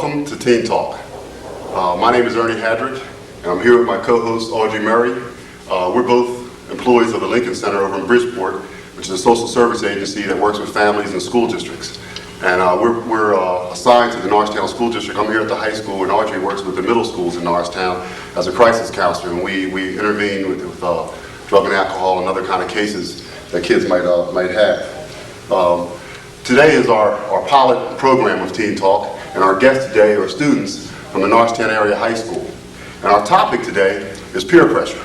Welcome to Teen Talk. My name is Ernie Hadrick, and I'm here with my co-host Audrey Murray. We're both employees of the Lincoln Center over in Bridgeport, which is a social service agency that works with families and school districts. And we're assigned to the Norristown School District. I'm here at the high school, and Audrey works with the middle schools in Norristown as a crisis counselor, and we intervene with drug and alcohol and other kind of cases that kids might have. Today is our pilot program of Teen Talk, and our guests today are students from the Norristown Area High School. And our topic today is peer pressure.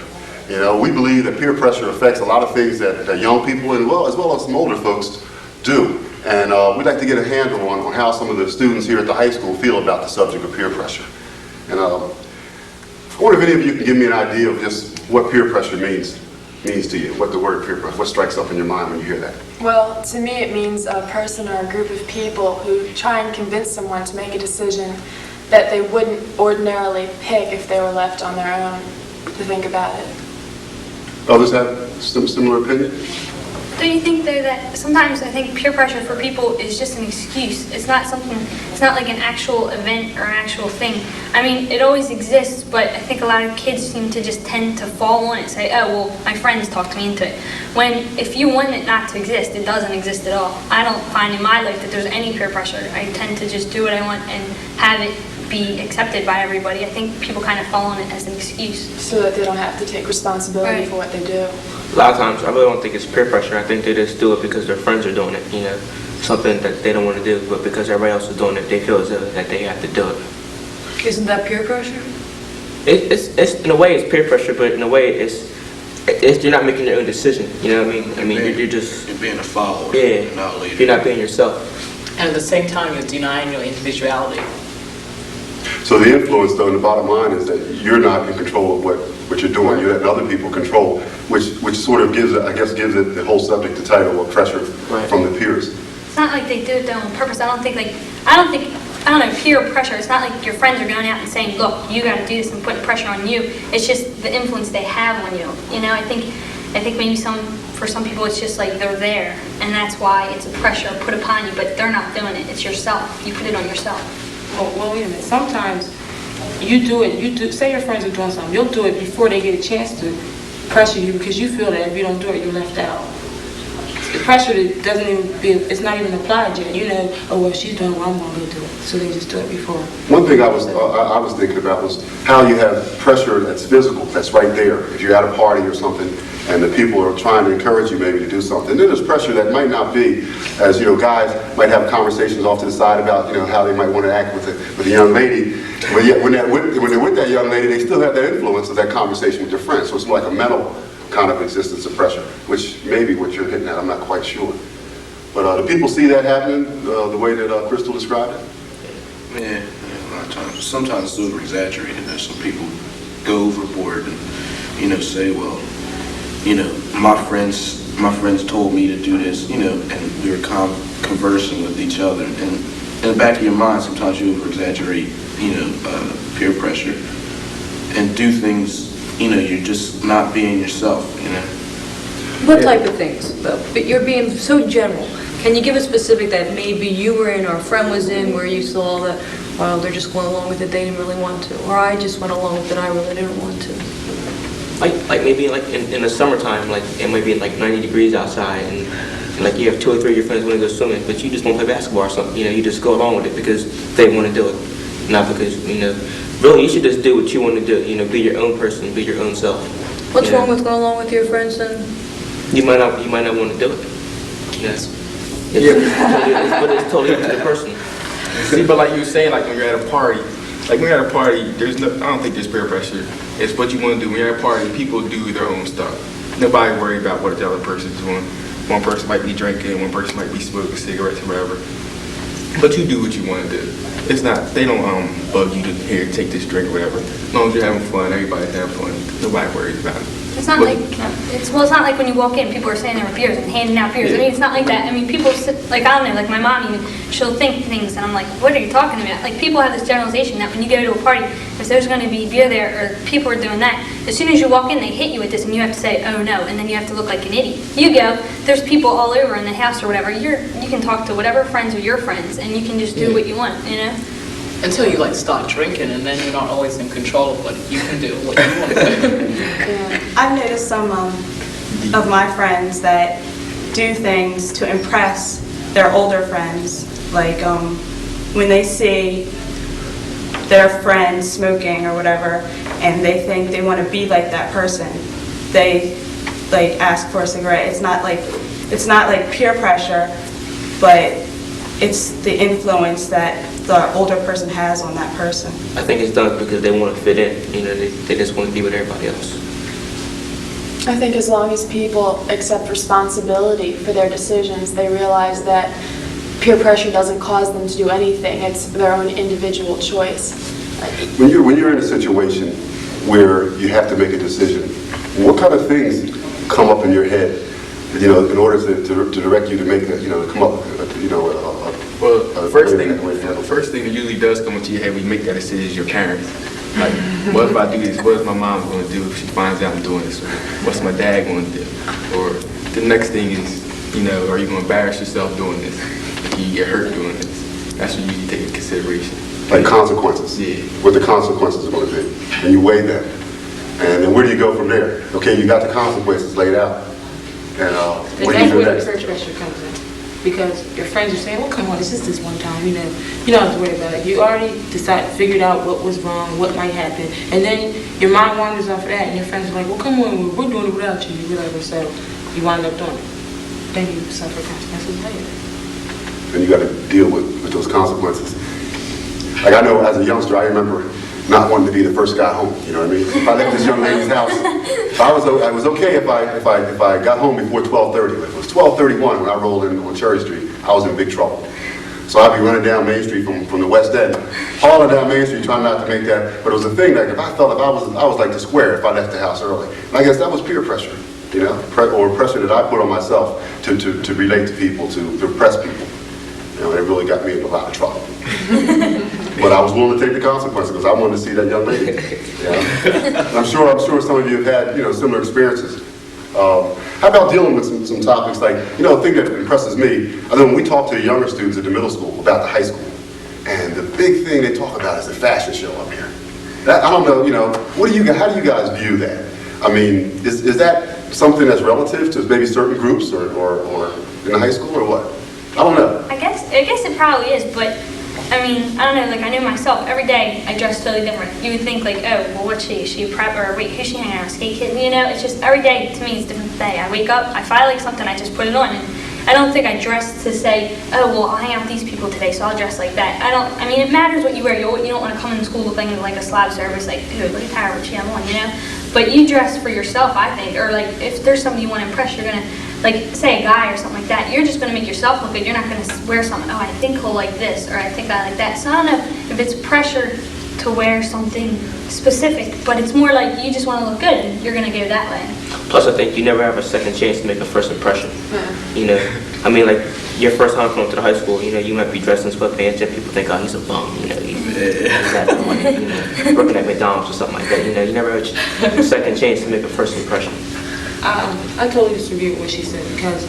You know, we believe that peer pressure affects a lot of things that young people and as well as some older folks do. And we'd like to get a handle on how some of the students here at the high school feel about the subject of peer pressure. And I wonder if any of you can give me an idea of just what peer pressure means to you, what the word peer pressure, what strikes up in your mind when you hear that? Well, to me it means a person or a group of people who try and convince someone to make a decision that they wouldn't ordinarily pick if they were left on their own to think about it. Others have some similar opinion? Do you think though that sometimes I think peer pressure for people is just an excuse? It's not something, it's not like an actual event or an actual thing. I mean, it always exists, but I think a lot of kids seem to just tend to fall on it and say, oh, well, my friends talked me into it. When if you want it not to exist, it doesn't exist at all. I don't find in my life that there's any peer pressure. I tend to just do what I want and have it be accepted by everybody. I think people kind of fall on it as an excuse. So that they don't have to take responsibility Right. for what they do. A lot of times, I really don't think it's peer pressure. I think they just do it because their friends are doing it, you know, something that they don't want to do, but because everybody else is doing it, they feel as though that they have to do it. Isn't that peer pressure? It's in a way it's peer pressure, but in a way it's you're not making your own decision. You know what I mean? I mean, you're just being a follower. Yeah, Not a leader. you're not being yourself. And at the same time, you're denying your individuality. So the influence, though, in the bottom line is that you're not in control of what you're doing. You're letting other people control, which sort of gives it the whole subject the title of pressure from the peers. It's not like they do it though on purpose. I don't know, peer pressure. It's not like your friends are going out and saying, look, you got to do this and putting pressure on you. It's just the influence they have on you. You know, I think maybe for some people it's just like they're there, and that's why it's a pressure put upon you, but they're not doing it. It's yourself. You put it on yourself. Well, wait a minute. Sometimes you do it. Say your friends are doing something. You'll do it before they get a chance to pressure you because you feel that if you don't do it, you're left out. The pressure that doesn't even it's not even applied yet. You know, oh well, she's doing it, well, I'm gonna go do it. So they just do it before. One thing I was thinking about was how you have pressure that's physical, that's right there. If you're at a party or something, and the people are trying to encourage you maybe to do something. Then there's pressure that might not be, as you know, guys might have conversations off to the side about how they might want to act with a young lady, but yet when they're with that young lady, they still have that influence of that conversation with their friends. So it's like a mental kind of existence of pressure, which may be what you're hitting at. I'm not quite sure. But do people see that happening the way that Crystal described it? Yeah, a lot of times. Sometimes it's over-exaggerated. There's some people go overboard and, say, well, my friends told me to do this, and we were conversing with each other. And in the back of your mind, sometimes you over-exaggerate, peer pressure and do things, you're just not being yourself, What type of things, though? But you're being so general. Can you give a specific that maybe you were in or a friend was in where you saw that, well, they're just going along with it, they didn't really want to, or I just went along with it, I really didn't want to? Like maybe like in the summertime, like it might be like 90 degrees outside, and like you have 2 or 3 of your friends want to go swimming, but you just want to play basketball or something. You just go along with it because they want to do it, not because really you should just do what you want to do. Be your own person, be your own self. What's wrong with going along with your friends then? You might not want to do it. Yes. But it's totally up to the person. See, but like you were saying, like when you're at a party, I don't think there's peer pressure. It's what you want to do. When you're at a party, people do their own stuff. Nobody worry about what the other person's doing. One person might be drinking, one person might be smoking cigarettes or whatever. But you do what you want to do. It's not, they don't bug you to here, take this drink or whatever. As long as you're having fun, everybody's having fun. Nobody worries about it. It's not it's not like when you walk in, people are saying there were beers and handing out beers. I mean, it's not like that. I mean, people sit, like, I don't know, like my mom even, she'll think things, and I'm like, what are you talking about? Like, people have this generalization that when you go to a party, if there's going to be beer there, or people are doing that, as soon as you walk in, they hit you with this, and you have to say, oh no, and then you have to look like an idiot. You go, there's people all over in the house or whatever, you can talk to whatever friends are your friends, and you can just do what you want, Until you like start drinking, and then you're not always in control of what you can do, what you want to do. I've noticed some of my friends that do things to impress their older friends, like when they see their friend smoking or whatever, and they think they want to be like that person, they like ask for a cigarette. It's not like peer pressure, but it's the influence that the older person has on that person. I think it's done because they want to fit in. You know, they just want to be with everybody else. I think as long as people accept responsibility for their decisions, they realize that peer pressure doesn't cause them to do anything. It's their own individual choice. When you're in a situation where you have to make a decision, what kind of things come up in your head, you know, in order to direct you to make that, you know, come up, you know, Well, the first thing that usually does come into your head when you make that decision is your parents. Like, what if I do this? What is my mom going to do if she finds out I'm doing this? Or what's my dad going to do? Or the next thing is, you know, are you going to embarrass yourself doing this? If you get hurt doing this? That's what you usually take into consideration. like consequences? Yeah. What the consequences are going to be, and you weigh them. And then where do you go from there? Okay, you got the consequences laid out. And what do you That's do where the next? peer pressure comes in. Because your friends are saying, well, come on, it's just this one time, you know. You don't have to worry about it. You already figured out what was wrong, what might happen. And then your mind wanders off of that, and your friends are like, well, come on, we're doing it without you, whatever. So you wind up doing it. Then you suffer consequences later. And you got to deal with those consequences. Like I know as a youngster, I remember not wanting to be the first guy home. You know what I mean? If I left this young lady's house, I was okay if I got home before 12:30. If it was 12:31 when I rolled in on Cherry Street, I was in big trouble. So I'd be running down Main Street from the West End, hauling down Main Street, trying not to make that. But it was a thing that if I was like the square if I left the house early. And I guess that was peer pressure, you know, or pressure that I put on myself to relate to people, to impress people. You know, it really got me in a lot of trouble. But I was willing to take the consequences because I wanted to see that young lady. You know? And I'm sure some of you have had, you know, similar experiences. How about dealing with some topics like, you know, the thing that impresses me, I know when we talk to the younger students at the middle school about the high school, and the big thing they talk about is the fashion show up here. That, I don't know, you know, how do you guys view that? I mean, is that something that's relative to maybe certain groups or in the high school or what? I don't know. I guess it probably is, but I mean, I don't know, like I know myself, every day I dress totally different. You would think like, oh, well what's she? Is she a prep or wait, who's she hanging out with, skate kid? You know, it's just every day to me is a different day. I wake up, if I like something, I just put it on. And I don't think I dress to say, oh, well, I'll hang out with these people today, so I'll dress like that. I mean, it matters what you wear. You don't want to come into school looking like a slab service, like, dude, look at Tara, what she have on, you know? But you dress for yourself, I think, or like if there's somebody you want to impress, you're going to, like, say a guy or something like that, you're just going to make yourself look good. You're not going to wear something, oh, I think he'll like this, or I think I like that. So I don't know if it's pressure to wear something specific, but it's more like you just want to look good and you're going to go that way. Plus, I think you never have a second chance to make a first impression. You know, I mean, like, your first time coming to the high school, you know, you might be dressed in sweatpants and people think, oh, he's a bum, you know, he's working at McDonald's or something like that. You know, you never have a second chance to make a first impression. I totally disagree with what she said because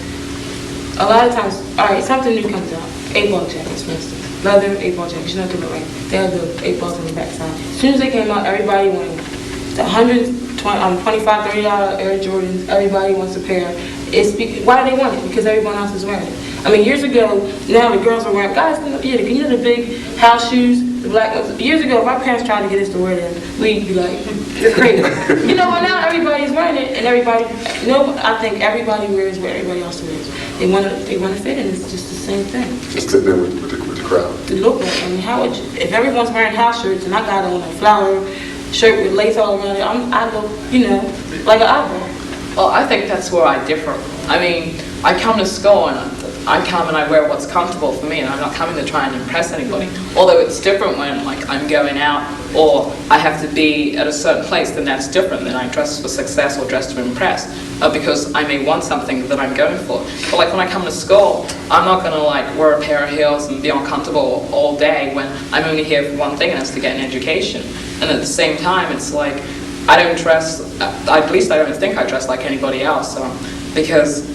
a lot of times, all right, something new comes out. 8-ball jackets, for instance. Leather 8-ball jackets, you know what I'm talking about. They have the 8 balls on the backside. As soon as they came out, everybody wanted the $125, $30 Air Jordans. Everybody wants a pair. Why do they want it? Because everyone else is wearing it. I mean, years ago, now the girls are wearing, guys, yeah, you know the big house shoes, the black ones. Years ago, if our parents tried to get us to wear them, we'd be like, you're crazy. You know, well, now everybody's wearing it, and everybody, I think everybody wears what everybody else wears. They want to fit in. It's just the same thing. Just sit there with the crowd. To look like, I mean, how would you, if everyone's wearing house shirts and I got on a flower shirt with lace all around it, I look, you know, like an eyeball. Well, I think that's where I differ. I mean, I come to school and I come and I wear what's comfortable for me, and I'm not coming to try and impress anybody. Although it's different when, like, I'm going out or I have to be at a certain place, then that's different. Then I dress for success or dress to impress because I may want something that I'm going for. But like when I come to school, I'm not going to like wear a pair of heels and be uncomfortable all day when I'm only here for one thing, and that's to get an education. And at the same time, it's like I don't dress, at least I don't think I dress like anybody else, because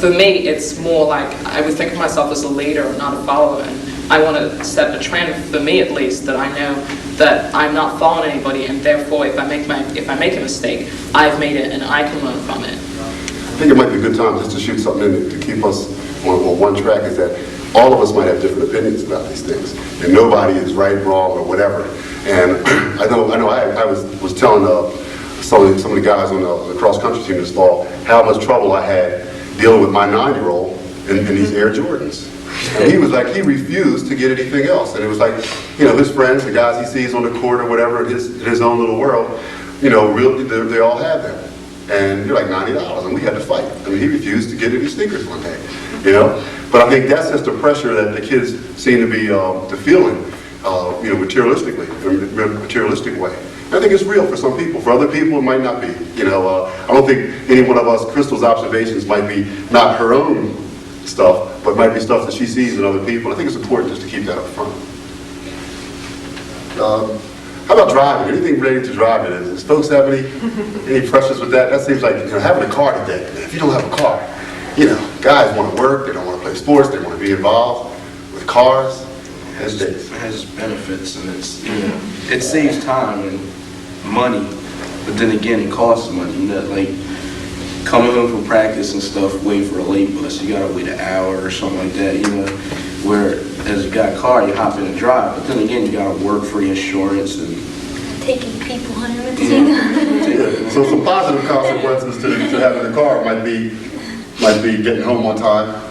for me, it's more like I would think of myself as a leader, not a follower. And I want to set a trend for me at least that I know that I'm not following anybody, and therefore if I make a mistake, I've made it and I can learn from it. I think it might be a good time just to shoot something in to keep us on one track, is that all of us might have different opinions about these things, and nobody is right, wrong, or whatever. And I know I was telling some of the guys on the cross-country team this fall how much trouble I had dealing with my 9-year-old in these Air Jordans. And he was like, he refused to get anything else. And it was like, you know, his friends, the guys he sees on the court or whatever, in his own little world, you know, really, they all have them. And they're like $90, and we had to fight. I mean, he refused to get any sneakers one day, you know? But I think that's just the pressure that the kids seem to be feeling, you know, materialistically, in a materialistic way. I think it's real for some people. For other people, it might not be. You know, I don't think any one of us, Crystal's observations might be not her own stuff, but might be stuff that she sees in other people. I think it's important just to keep that up front. How about driving? Anything related to driving? Does folks have any pressures with that? That seems like, you know, having a car today. If you don't have a car, you know, guys want to work, they don't want to play sports, they want to be involved with cars. It has benefits, and it's, you know, it saves time and money, but then again, it costs money. You know, like coming home from practice and stuff, waiting for a late bus, you gotta wait an hour or something like that. You know, where as you got a car, you hop in and drive, but then again, you gotta work for the insurance and Taking people home at the same time. Yeah. So some positive consequences to having a car might be getting home on time.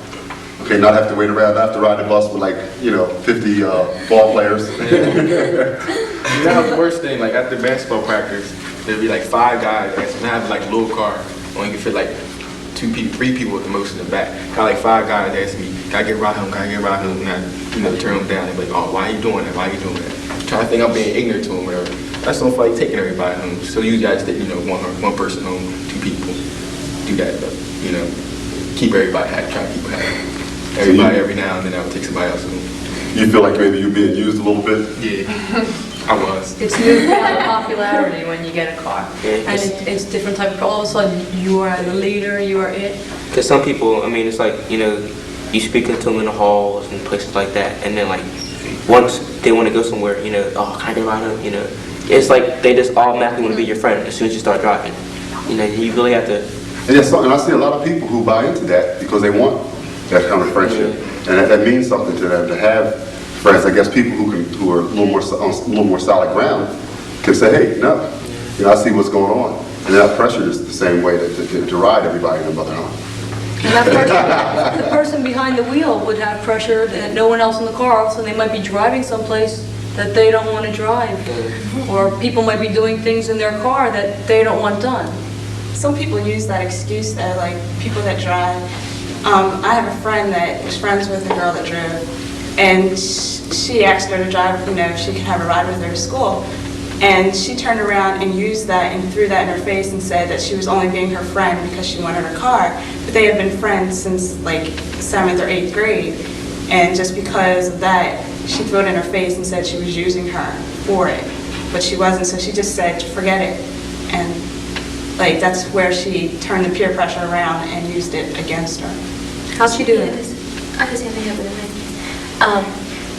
Okay, not have to wait around, not have to ride the bus with like, you know, 50 ball players. That was the worst thing, like after basketball practice, there'd be like 5 guys and have like a little car, only can fit like 3 people at the most in the back. Got like 5 guys asking me, can I get a ride home, and I, you know, turn them down. They'd be like, oh, why are you doing that, Trying to think I'm being ignorant to them, whatever. That's don't feel like taking everybody home. So usually I just take, you know, one person home, 2 people, do that, but, you know, keep everybody happy, try to keep happy. Everybody every now and then I would take somebody else home. You feel like maybe you're being used a little bit? Yeah, I was. It's newfound popularity when you get a car. Yeah, And it's different type of, all of a sudden, you are the leader, you are it. Because some people, I mean, it's like, you know, you speaking to them in the halls and places like that, and then like, once they want to go somewhere, you know, oh, can I get a ride home, you know? It's like they just automatically want to be your friend as soon as you start driving. You know, you really have to... And I see a lot of people who buy into that because they want that kind of friendship. And that means something to them, to have friends. I guess people who are a little more solid ground can say, hey, no, you know, I see what's going on. And that pressure is the same way to ride everybody in the mother on. And that person, the person behind the wheel would have pressure that no one else in the car, so they might be driving someplace that they don't want to drive. Or people might be doing things in their car that they don't want done. Some people use that excuse that, like, people that drive. I have a friend that was friends with a girl that drove, and she asked her to drive, you know, if she could have a ride with her to school. And she turned around and used that and threw that in her face and said that she was only being her friend because she wanted her car. But they had been friends since like 7th or 8th grade. And just because of that, she threw it in her face and said she was using her for it. But she wasn't, so she just said, forget it. And like that's where she turned the peer pressure around and used it against her. How'd she do that? I was having it with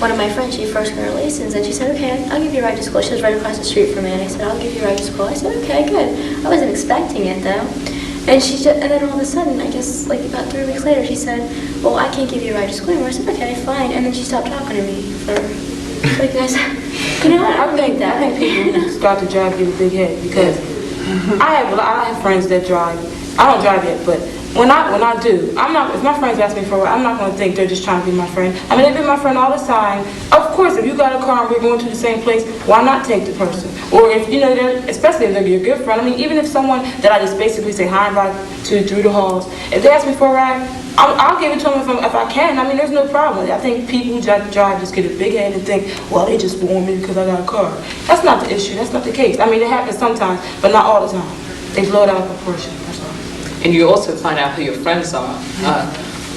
one of my friends, she first got her license, and she said, okay, I'll give you a ride to school. She was right across the street from me, and I said, I'll give you a ride to school. I said, okay, good. I wasn't expecting it, though. And and then all of a sudden, I guess, like about 3 weeks later, she said, well, I can't give you a ride to school anymore. I said, okay, fine. And then she stopped talking to me for, like, I said, you know what, I think people start to drive you a big head, because I have friends that drive. I don't drive yet, but when I do, if my friends ask me for a ride, I'm not going to think they're just trying to be my friend. I mean, they've been my friend all the time. Of course, if you got a car and we're going to the same place, why not take the person? Or if, you know, especially if they're your good friend. I mean, even if someone that I just basically say hi and bye to through the halls, if they ask me for a ride, I'll give it to them if I can. I mean, there's no problem. I think people who drive just get a big head and think, well, they just want me because I got a car. That's not the issue. That's not the case. I mean, it happens sometimes, but not all the time. They blow it out of proportion. That's all. And you also find out who your friends are.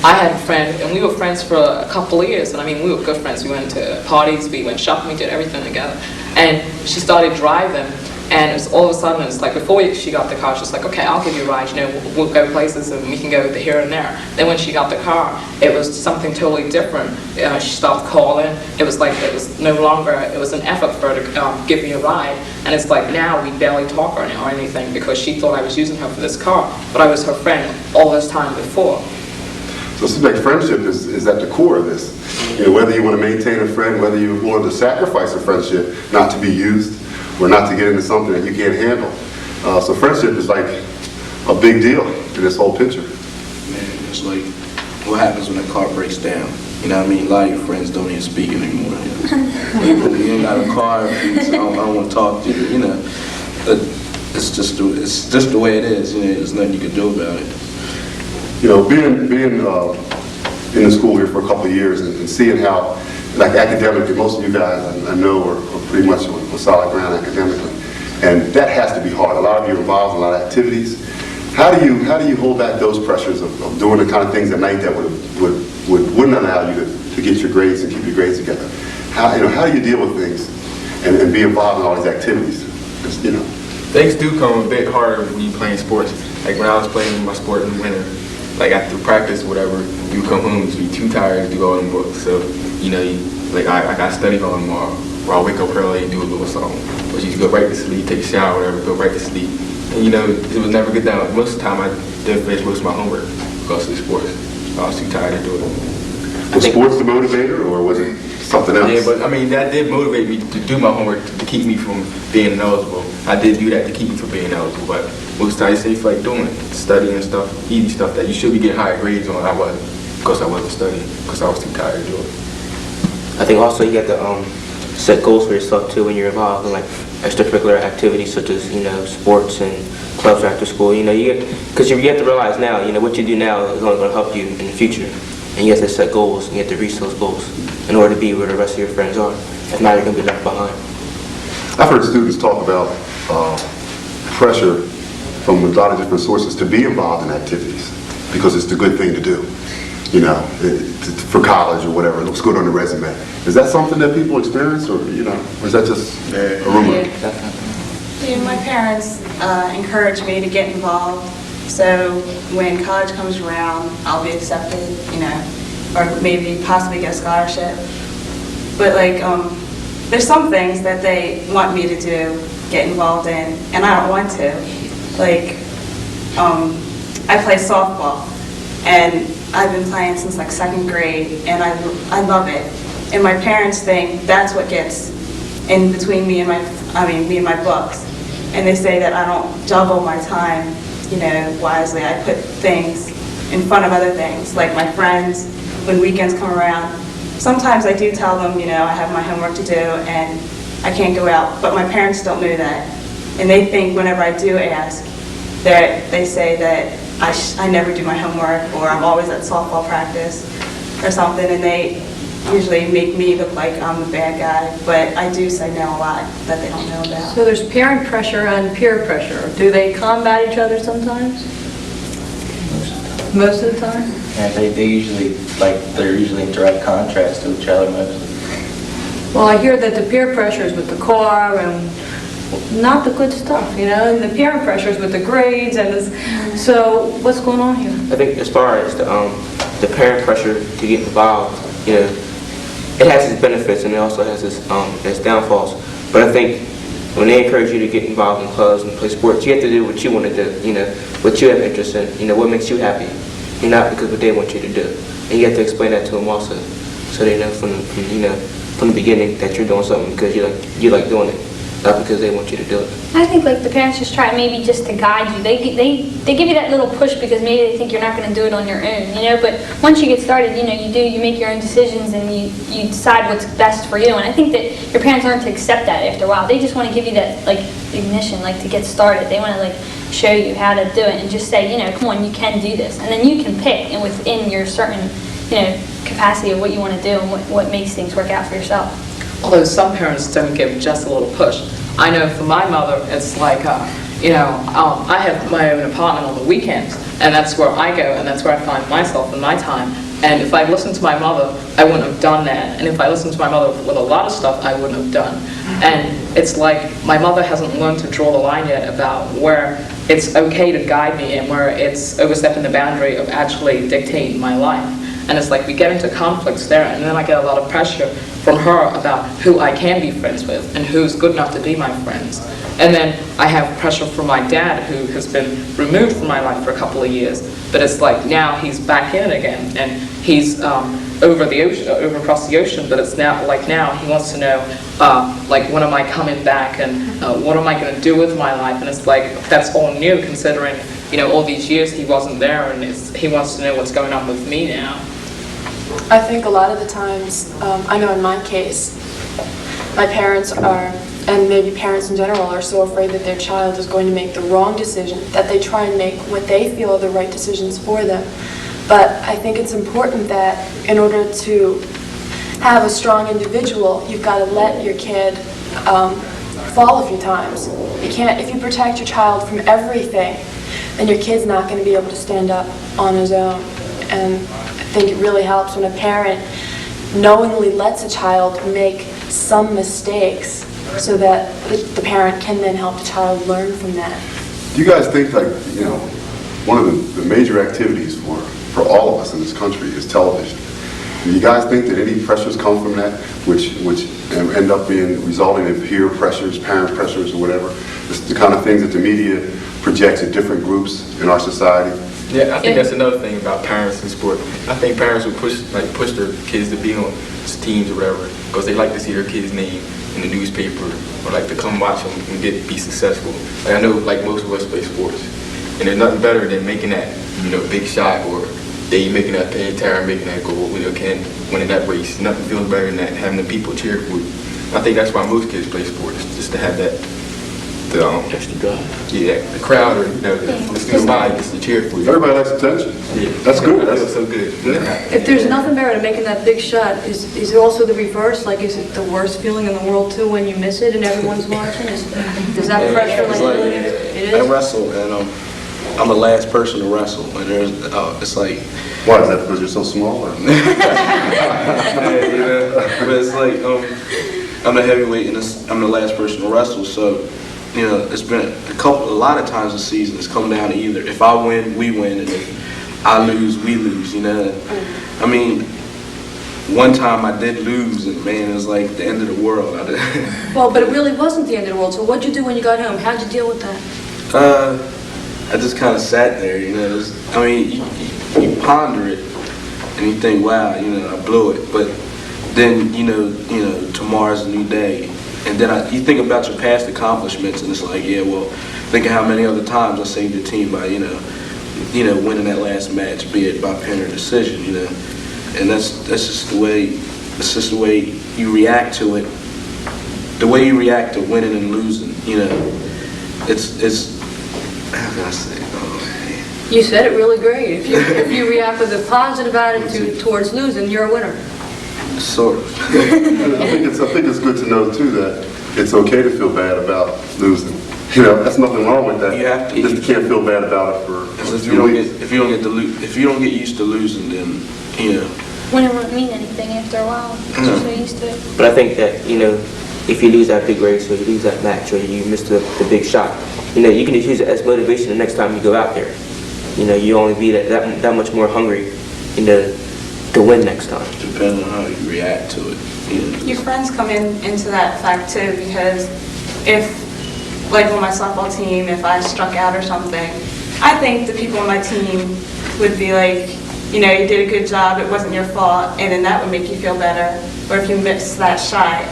I had a friend, and we were friends for a couple of years, and I mean, we were good friends. We went to parties, we went shopping, we did everything together. And she started driving, And it was all of a sudden, it's like before she got the car, she's like, okay, I'll give you a ride, we'll go places and we can go here and there. Then when she got the car, it was something totally different. She stopped calling. It was like, it was no longer, it was an effort for her to give me a ride. And it's like now we barely talk or anything because she thought I was using her for this car, but I was her friend all this time before. So it seems like friendship is at the core of this. Whether you want to maintain a friend, whether you're willing to sacrifice a friendship not to be used or not to get into something that you can't handle. So friendship is like a big deal in this whole picture. Man, it's like what happens when a car breaks down. You know what I mean? A lot of your friends don't even speak anymore. You ain't got a car, I don't want to talk to you, But it's just the way it is. There's nothing you can do about it. Being in the school here for a couple of years and seeing how, like academically, most of you guys I know are pretty much on solid ground academically, and that has to be hard. A lot of you are involved in a lot of activities. How do you hold back those pressures of doing the kind of things at night that wouldn't allow you to get your grades and keep your grades together? How do you deal with things and be involved in all these activities? Things do come a bit harder when you playing sports. Like when I was playing my sport in the winter, like after practice or whatever, you come home and you be too tired to do all them books. So, I got to study hard tomorrow, or I'll wake up early and do a little something. But you go right to sleep, take a shower, whatever, go right to sleep. And it was never good down. Most of the time I didn't finish most of my homework because of the sports. I was too tired to do it. Was sports the motivator, or was it something else? Yeah, but that did motivate me to do my homework to keep me from being ineligible. I did do that to keep me from being eligible, but most of the time I feel like doing it, studying stuff, easy stuff that you should be getting higher grades on. I wasn't, because I wasn't studying, because I was too tired to do it. I think also you have to set goals for yourself too when you're involved in like extracurricular activities such as sports and clubs after school. Because you have to realize now, what you do now is only going to help you in the future, and you have to set goals and you have to reach those goals in order to be where the rest of your friends are. If not, you're going to be left behind. I've heard students talk about pressure from a lot of different sources to be involved in activities because it's the good thing to do. For college or whatever, it looks good on the resume. Is that something that people experience, or is that just a rumor? Yeah, my parents encourage me to get involved, so when college comes around, I'll be accepted, or maybe possibly get a scholarship. But there's some things that they want me to do, get involved in, and I don't want to. I play softball, and I've been playing since second grade, and I love it. And my parents think that's what gets in between me and my books. And they say that I don't juggle my time, wisely. I put things in front of other things, like my friends, when weekends come around. Sometimes I do tell them, I have my homework to do and I can't go out, but my parents don't know that. And they think whenever I do ask, they say that I never do my homework, or I'm always at softball practice or something, and they usually make me look like I'm the bad guy, but I do say no a lot that they don't know about. So there's parent pressure and peer pressure. Do they combat each other sometimes? Most of the time? Yeah, they're usually in direct contrast to each other mostly. Well, I hear that the peer pressure is with the car and not the good stuff, and the parent pressure is with the grades, and so what's going on here? I think as far as the parent pressure to get involved, it has its benefits and it also has its downfalls. But I think when they encourage you to get involved in clubs and play sports, you have to do what you want to do, what you have interest in, what makes you happy, not because what they want you to do. And you have to explain that to them also, so they know from the beginning that you're doing something because you like doing it, not because they want you to do it. I think the parents just try maybe just to guide you. They give you that little push because maybe they think you're not going to do it on your own, But once you get started, you make your own decisions and you decide what's best for you. And I think that your parents learn to accept that after a while. They just want to give you that ignition, to get started. They want to show you how to do it and just say, come on, you can do this. And then you can pick and within your certain, capacity of what you want to do and what makes things work out for yourself. Although some parents don't give just a little push. I know for my mother, it's I have my own apartment on the weekends, and that's where I go, and that's where I find myself and my time. And if I listened to my mother, I wouldn't have done that. And if I listened to my mother with a lot of stuff, I wouldn't have done. And it's like my mother hasn't learned to draw the line yet about where it's okay to guide me and where it's overstepping the boundary of actually dictating my life. And it's like we get into conflicts there, and then I get a lot of pressure from her about who I can be friends with and who's good enough to be my friends. And then I have pressure from my dad, who has been removed from my life for a couple of years. But it's like now he's back in it again, and he's over the ocean, over across the ocean. But it's now he wants to know, like, when am I coming back, and what am I going to do with my life? And it's like that's all new, considering all these years he wasn't there, and he wants to know what's going on with me now. I think a lot of the times, I know in my case, my parents are, and maybe parents in general, are so afraid that their child is going to make the wrong decision that they try and make what they feel are the right decisions for them. But I think it's important that in order to have a strong individual, you've got to let your kid fall a few times. You can't, if you protect your child from everything, then your kid's not going to be able to stand up on his own. And I think it really helps when a parent knowingly lets a child make some mistakes so that the parent can then help the child learn from that. Do you guys think, like, one of the major activities for all of us in this country is television? Do you guys think that any pressures come from that, which end up resulting in peer pressures, parent pressures, or whatever? It's the kind of things that the media projects at different groups in our society. Yeah, I think that's another thing about parents in sport. I think parents would push their kids to be on teams or whatever because they like to see their kid's name in the newspaper or like to come watch them and be successful. Like I know, like most of us play sports, and there's nothing better than making that big shot or they making that Tara making that goal, Ken winning that race. Nothing feels better than that, having the people cheer for you. I think that's why most kids play sports, just to have that. Extra drive. Yeah, the crowd or the student body gets to cheer for you. Everybody likes attention. Yeah, that's good. That's so good. If there's nothing better than making that big shot, is it also the reverse? Like, is it the worst feeling in the world too when you miss it and everyone's watching? Does that pressure it I is? wrestle, and I'm the last person to wrestle, and it's like. Why, is that because you're so small? Or? But it's like I'm the heavyweight, and I'm the last person to wrestle, so. It's been a lot of times this season. It's come down to either if I win, we win, and if I lose, we lose. I mean, one time I did lose, and man, it was like the end of the world. Well, but it really wasn't the end of the world. So what'd you do when you got home? How'd you deal with that? I just kind of sat there. I mean, you ponder it, and you think, wow, I blew it. But then, tomorrow's a new day. And then you think about your past accomplishments, and it's like, yeah, well, think of how many other times I saved your team by, winning that last match, be it by pin or decision, And that's just the way you react to it. The way you react to winning and losing, it's how can I say it? Oh, you said it really great. If you react with a positive attitude towards losing, you're a winner. Sort of. I think it's good to know too that it's okay to feel bad about losing. That's nothing wrong with that. You just can't feel bad about it for. If you don't get used to losing, then When it won't mean anything after a while, you're so used to it. But I think that if you lose that big race or you lose that match or you miss the big shot, you can just use it as motivation the next time you go out there. You only be that much more hungry to win next time. Depending on how you react to it. Your friends come into that fact too, because if, like on my softball team, if I struck out or something, I think the people on my team would be like, you did a good job, it wasn't your fault, and then that would make you feel better. Or if you missed that shot,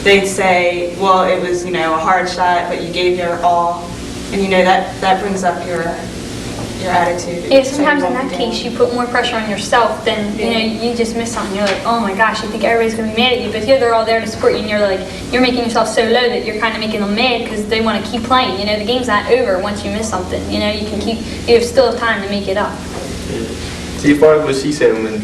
they'd say, well, it was, a hard shot, but you gave your all, and that brings up your attitude. Yeah, sometimes in that case, you put more pressure on yourself than, you just miss something. You're like, oh my gosh, you think everybody's going to be mad at you. But here they're all there to support you, and you're making yourself so low that you're kind of making them mad because they want to keep playing. The game's not over once you miss something. You have still time to make it up. See, as far as what she said, when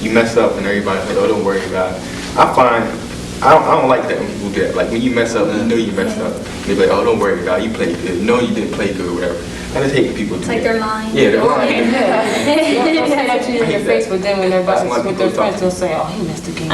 you mess up and everybody's like, oh, don't worry about it. I don't like that when people do that. Like when you mess up, you messed up. They're like, oh, don't worry about it. You played good. No, you didn't play good, or whatever. I just hate when people do It's like that. they're lying. Yeah, they're lying. see it in your face, but then when they're That's why with their people friends, they'll say, oh, he missed the game.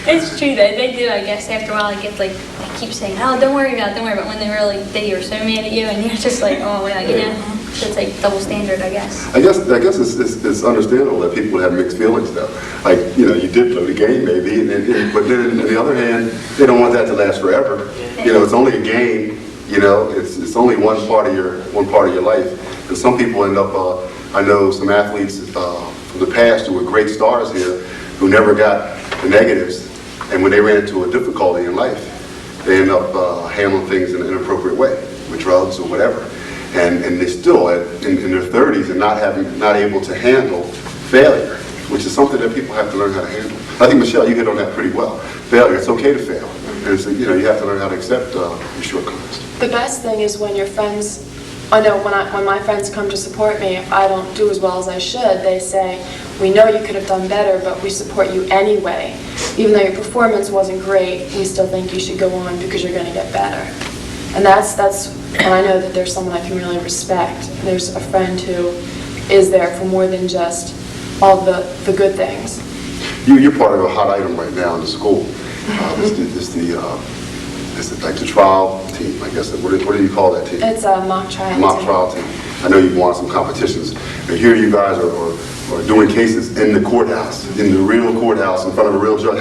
It's true though, they do, I guess, after a while, it gets like, they keep saying, oh, don't worry about it, don't worry about it, when they are so mad at you, and you're just like, oh, well, you know, so it's like double standard, I guess. I guess it's understandable that people have mixed feelings though. Like, you know, you did play the game maybe, but then on the other hand, they don't want that to last forever. You know, it's only a game, you know, it's only one part of your life. And some people end up, I know some athletes from the past who were great stars here who never got the negatives, and when they ran into a difficulty in life, they end up handling things in an inappropriate way, with drugs or whatever. And they still, in their 30s, and not able to handle failure, which is something that people have to learn how to handle. I think, Michelle, you hit on that pretty well. Failure, it's okay to fail. And it's, you know, you have to learn how to accept your shortcomings. The best thing is when your friends, I know when my friends come to support me, if I don't do as well as I should, they say, we know you could have done better, but we support you anyway. Even though your performance wasn't great, we still think you should go on because you're going to get better. And that's, and I know that there's someone I can really respect. There's a friend who is there for more than just all the good things. You're part of a hot item right now in the school. It's like the trial team, I guess. What do you call that team? It's a mock trial team. Mock trial team. I know you've won some competitions. And here you guys are doing cases in the courthouse, in the real courthouse, in front of a real judge.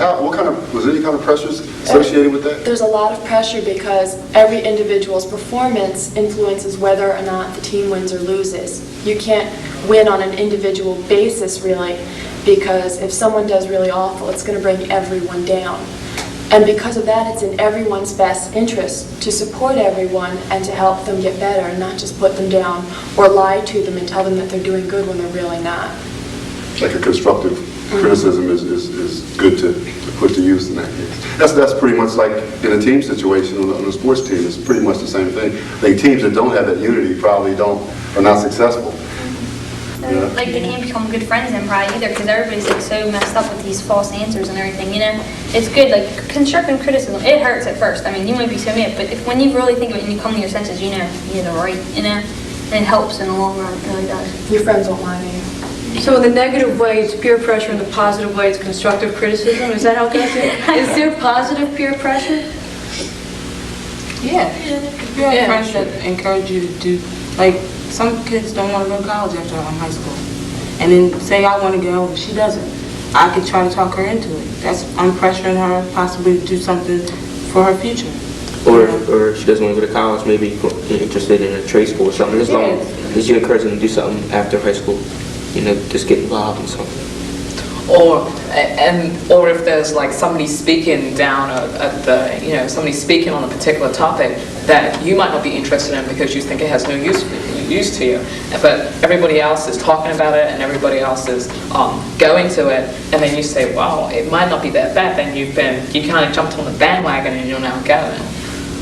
Was there any kind of pressures associated with that? There's a lot of pressure because every individual's performance influences whether or not the team wins or loses. You can't win on an individual basis, really, because if someone does really awful, it's going to bring everyone down. And because of that, it's in everyone's best interest to support everyone and to help them get better and not just put them down or lie to them and tell them that they're doing good when they're really not. Like a constructive criticism is good to put to use in that case. That's pretty much like in a team situation on a sports team. It's pretty much the same thing. I think teams that don't have that unity probably are not successful. Yeah. Like they can't become good friends then probably either because everybody's like so messed up with these false answers and everything, you know? It's good, like constructive criticism, it hurts at first. I mean, you might be so mad, but when you really think of it and you come to your senses, you know you're the right, you know? And it helps in the long run, it really does. Your friends won't lie to you. So in the negative way, it's peer pressure, in the positive way, it's constructive criticism? Is that how it goes? Is there positive peer pressure? Yeah. If you have friends that encourage you to do, like, some kids don't want to go to college after high school. And then say I want to go, and she doesn't. I could try to talk her into it. I'm pressuring her possibly to do something for her future. Or she doesn't want to go to college, maybe you're interested in a trade school or something. As long as you encourage them to do something after high school, you know, just get involved in something. Or if there's like somebody speaking down at the, you know, somebody speaking on a particular topic that you might not be interested in because you think it has no use to you, but everybody else is talking about it and everybody else is going to it, and then you say, well, it might not be that bad, then you kind of jumped on the bandwagon and you're now going.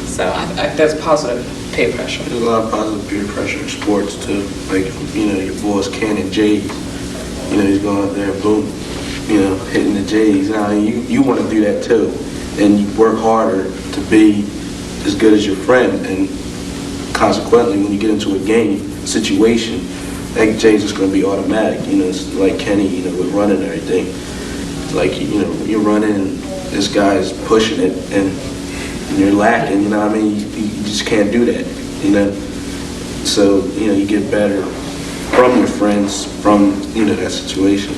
So there's positive peer pressure. There's a lot of positive peer pressure in sports too. Like, you know, your boys Ken and Jay, you know, he's going out there, boom, you know, hitting the J's. Now you want to do that too, and you work harder to be as good as your friend, and consequently, when you get into a game situation, that J's just going to be automatic. You know, it's like Kenny, you know, with running and everything. Like, you know, you're running, this guy's pushing it, and you're lacking. You know what I mean? You just can't do that. You know, so you know you get better from your friends, from, you know, that situation.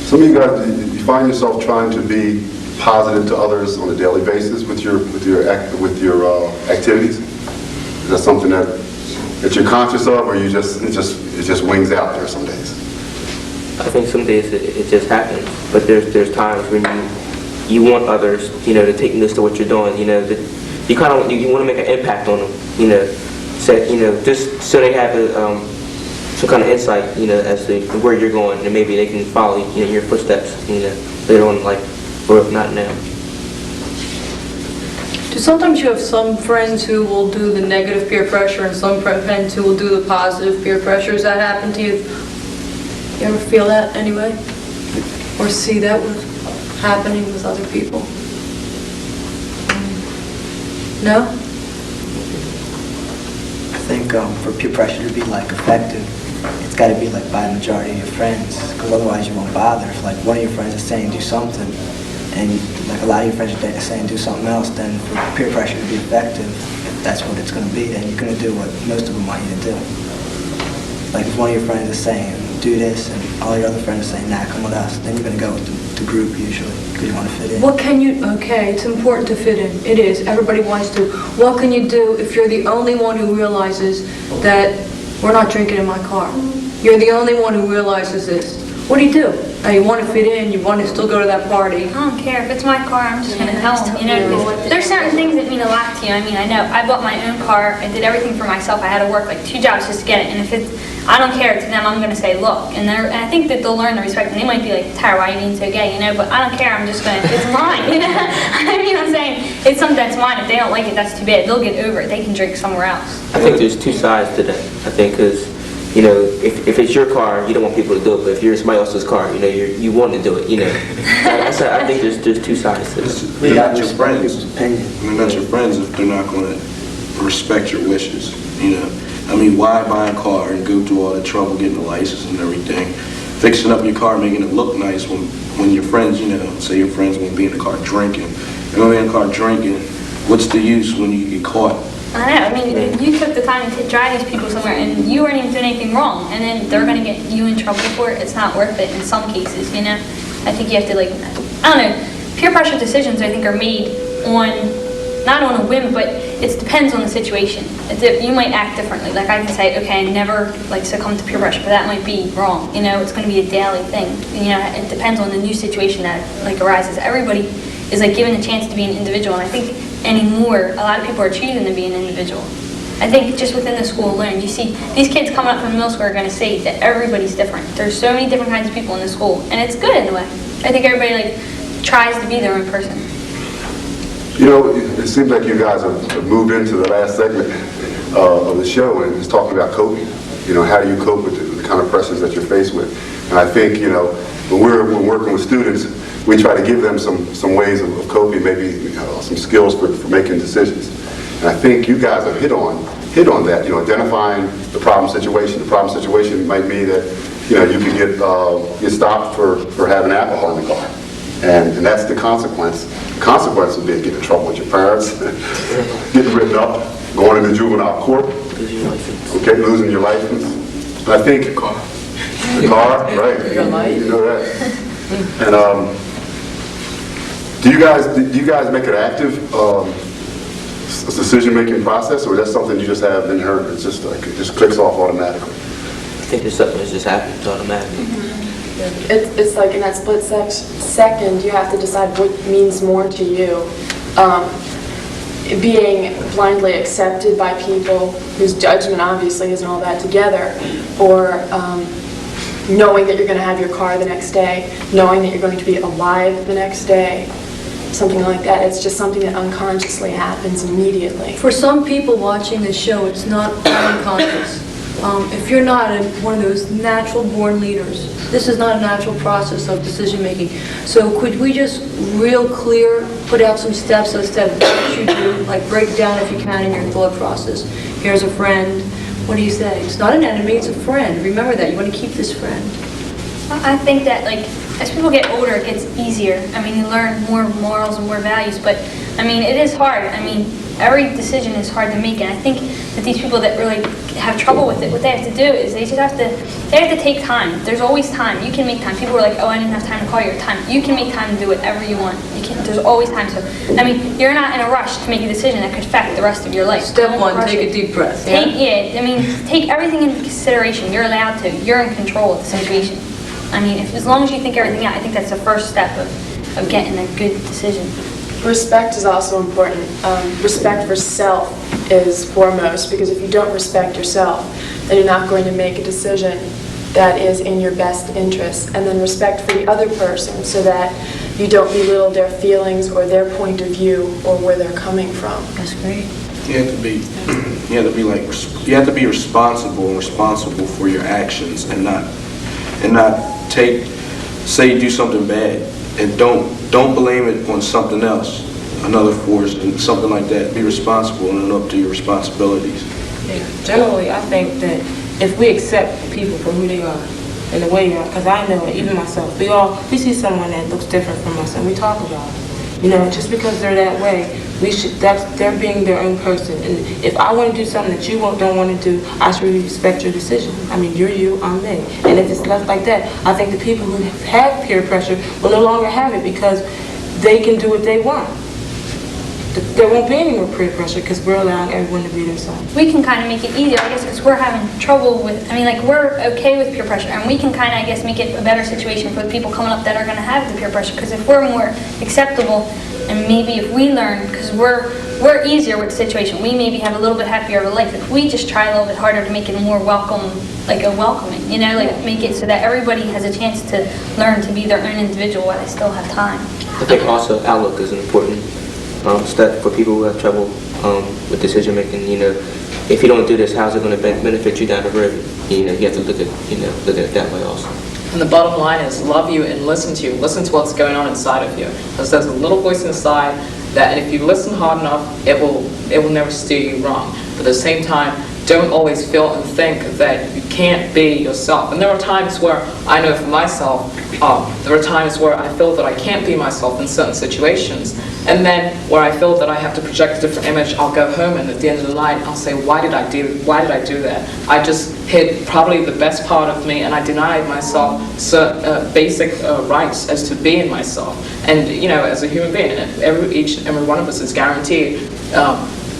Some of you guys, you find yourself trying to be positive to others on a daily basis with your activities. Is that something that you're conscious of, or it just wings out there some days? I think some days it just happens, but there's times when you want others, you know, to take notice to what you're doing. You know, that you want to make an impact on them. You know, just so they have some kind of insight, you know, as to where you're going, and maybe they can follow, you know, your footsteps, you know, later on in life, or if not now. Sometimes you have some friends who will do the negative peer pressure and some friends who will do the positive peer pressure. Does that happen to you? You ever feel that anyway? Or see that happening with other people? No? I think think for peer pressure to be like effective, it's got to be like by the majority of your friends, because otherwise you won't bother. If like one of your friends is saying do something, and like a lot of your friends are saying do something else, then for peer pressure to be effective, if that's what it's going to be, then you're going to do what most of them want you to do. Like if one of your friends is saying do this, and all your other friends are saying nah, come with us, then you're going to go with the group usually, because you want to fit in. What can you, okay, it's important to fit in. It is. Everybody wants to. What can you do if you're the only one who realizes that we're not drinking in my car? You're the only one who realizes this. What do? Now you want to fit in, you want to still go to that party. I don't care. If it's my car, I'm just going to tell them, you know. Because there's certain things that mean a lot to you. I mean, I know. I bought my own car. I did everything for myself. I had to work like 2 jobs just to get it. And if it's, I don't care to them, I'm going to say, look. And I think that they'll learn to respect. And they might be like, Tara, why are you being so gay? You know, but I don't care. I'm just going to, it's mine. You know? I mean, I'm saying, it's something that's mine. If they don't like it, that's too bad. They'll get over it. They can drink somewhere else. I think there's 2 sides to that. I think because, you know, if it's your car, you don't want people to do it. But if you're somebody else's car, you know, you want to do it. You know, I think there's 2 sides to this. They're not your friends. They're not your friends if they're not going to respect your wishes. You know, I mean, why buy a car and go through all the trouble getting the license and everything, fixing up your car, making it look nice when your friends, you know, say your friends won't be in the car drinking. They're going to be in the car drinking. What's the use when you get caught? I know. I mean, if you took the time to drive these people somewhere and you weren't even doing anything wrong, and then they're going to get you in trouble for it, it's not worth it in some cases, you know? I think you have to, like, I don't know, peer pressure decisions, I think, are made not on a whim, but it depends on the situation. You might act differently. Like, I can say, okay, I never, like, succumb to peer pressure, but that might be wrong, you know? It's going to be a daily thing. You know, it depends on the new situation that, like, arises. Everybody is, like, given a chance to be an individual, and I think anymore, a lot of people are choosing to be an individual. I think just within the school alone, you see these kids coming up from middle school are going to say that everybody's different. There's so many different kinds of people in the school, and it's good in a way. I think everybody like tries to be their own person. You know, it seems like you guys have moved into the last segment of the show, and it's talking about coping. You know, how do you cope with the kind of pressures that you're faced with? And I think, you know, when we're working with students, we try to give them some ways of coping, maybe some skills for making decisions. And I think you guys have hit on that, you know, identifying the problem situation. The problem situation might mean that, you know, you can get stopped for having alcohol in the car. And that's the consequence. The consequence would be getting in trouble with your parents, getting written up, going into juvenile court, okay, losing your license. And I think the car, right? You know that. And do you guys make an active decision-making process, or is that something you just have inherent? It's just like it just clicks off automatically. I think it's something that just happens automatically. It's like in that split second, you have to decide what means more to you. Being blindly accepted by people whose judgment obviously isn't all that together, or knowing that you're going to have your car the next day, knowing that you're going to be alive the next day, something like that. It's just something that unconsciously happens immediately. For some people watching this show, it's not unconscious. If you're not one of those natural-born leaders, this is not a natural process of decision-making. So could we just real clear put out some steps as to what you do, like break down if you can in your thought process. Here's a friend. What do you say? It's not an enemy, it's a friend. Remember that. You want to keep this friend. I think that, like, as people get older, it gets easier. I mean, you learn more morals and more values, but, I mean, it is hard. I mean, every decision is hard to make, and I think that these people that really have trouble with it, what they have to do is they have to take time. There's always time. You can make time. People are like, oh, I didn't have time to call you. Time. You can make time to do whatever you want. There's always time. So, I mean, you're not in a rush to make a decision that could affect the rest of your life. Step one, take a deep breath. Take everything into consideration. You're allowed to. You're in control of the situation. I mean, as long as you think everything out, I think that's the first step of getting a good decision. Respect is also important. Respect for self is foremost, because if you don't respect yourself, then you're not going to make a decision that is in your best interest. And then respect for the other person, so that you don't belittle their feelings or their point of view or where they're coming from. That's great. You have to be responsible for your actions, and not say you do something bad and don't blame it on something else, another force and something like that. Be responsible and own up to your responsibilities. Generally, I think that if we accept people for who they are and the way they are, because I know it, even myself, we see someone that looks different from us and we talk about it. You know, just because they're that way, they're being their own person. And if I want to do something that you don't want to do, I should respect your decision. I mean, you're you, I'm me. And if it's left like that, I think the people who have peer pressure will no longer have it because they can do what they want. There won't be any more peer pressure because we're allowing everyone to be themselves. We can kind of make it easier, I guess, because we're having trouble with, we're okay with peer pressure, and we can kind of, I guess, make it a better situation for the people coming up that are going to have the peer pressure, because if we're more acceptable, and maybe if we learn, because we're easier with the situation, we maybe have a little bit happier of a life, if we just try a little bit harder to make it more welcoming, make it so that everybody has a chance to learn to be their own individual while they still have time. I think also outlook is an important step for people who have trouble with decision making. You know, if you don't do this, how's it going to benefit you down the road? You know, you have to look at it that way also. And the bottom line is love you and listen to you. Listen to what's going on inside of you. Because there's a little voice inside that, and if you listen hard enough, it will never steer you wrong. But at the same time, don't always feel and think that you can't be yourself. And there are times where I know for myself, there are times where I feel that I can't be myself in certain situations. And then where I feel that I have to project a different image, I'll go home and at the end of the night, I'll say, why did I do that? I just hid probably the best part of me and I denied myself certain basic rights as to being myself. And you know, as a human being, each and every one of us is guaranteed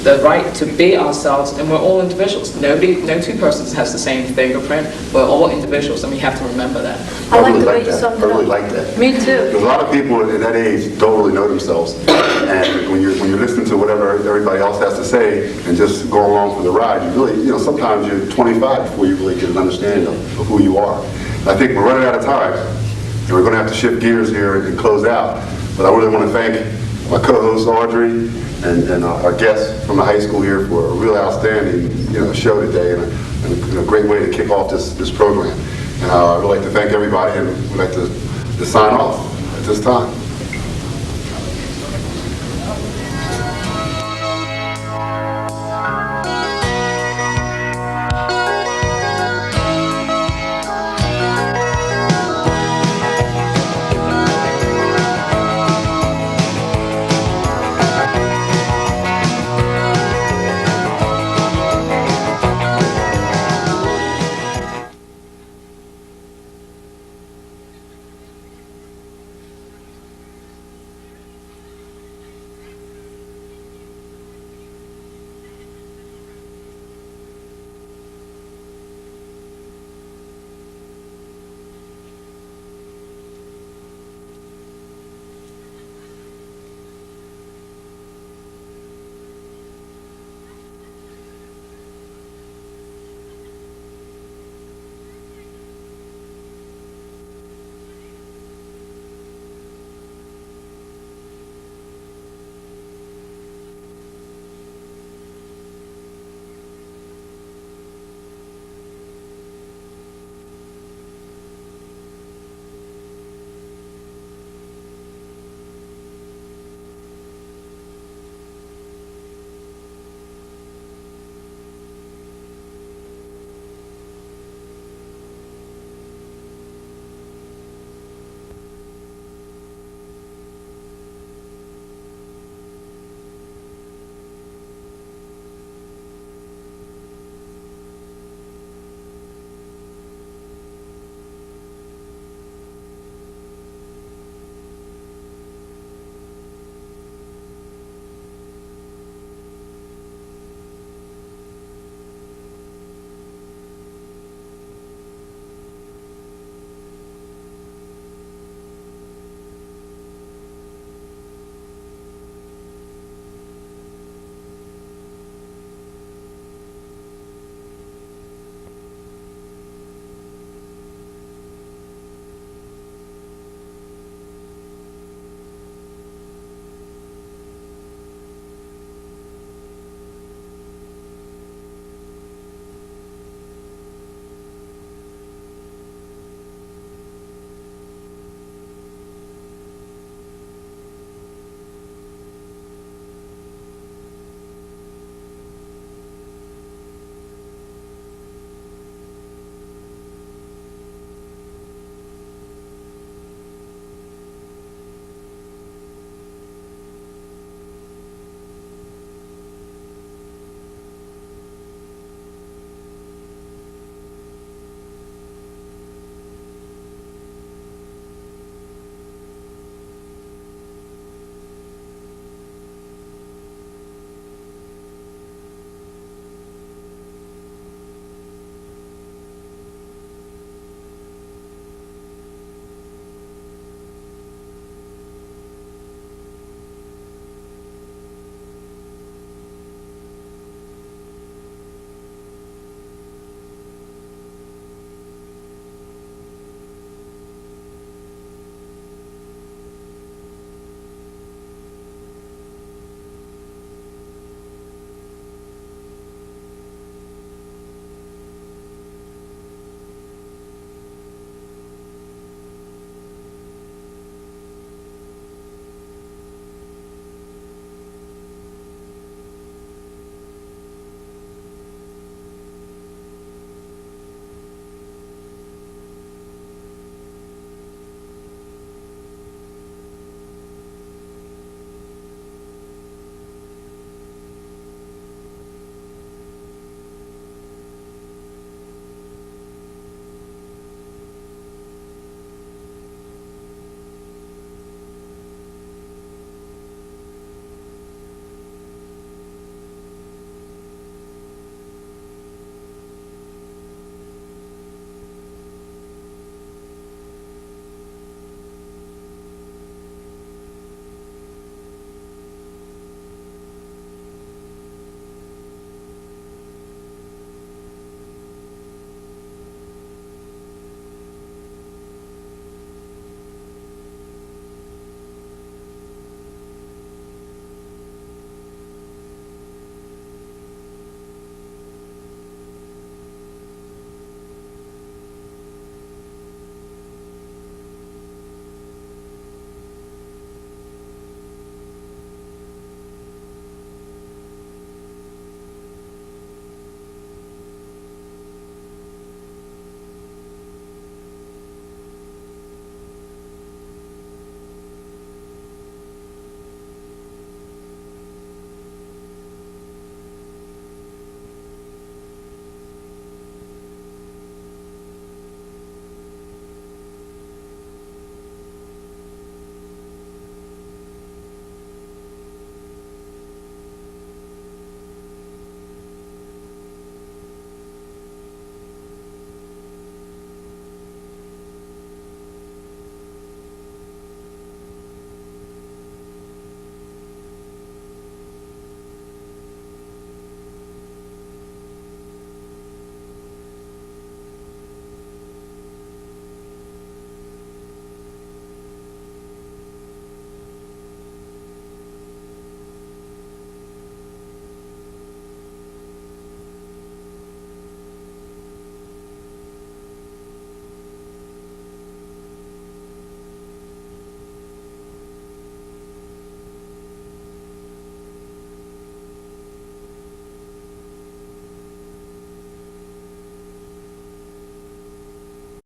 the right to be ourselves, and we're all individuals. No two persons has the same fingerprint. We're all individuals, and we have to remember that. I like the way you summed it up. I really like that. Me too. Because a lot of people at that age don't really know themselves. And when you're listening to whatever everybody else has to say and just go along for the ride, you really, sometimes you're 25 before you really get an understanding of who you are. And I think we're running out of time, and we're going to have to shift gears here and close out. But I really want to thank my co-host Audrey and our guests from the high school here for a real outstanding show today and a great way to kick off this program. And I would like to thank everybody and would like to sign off at this time.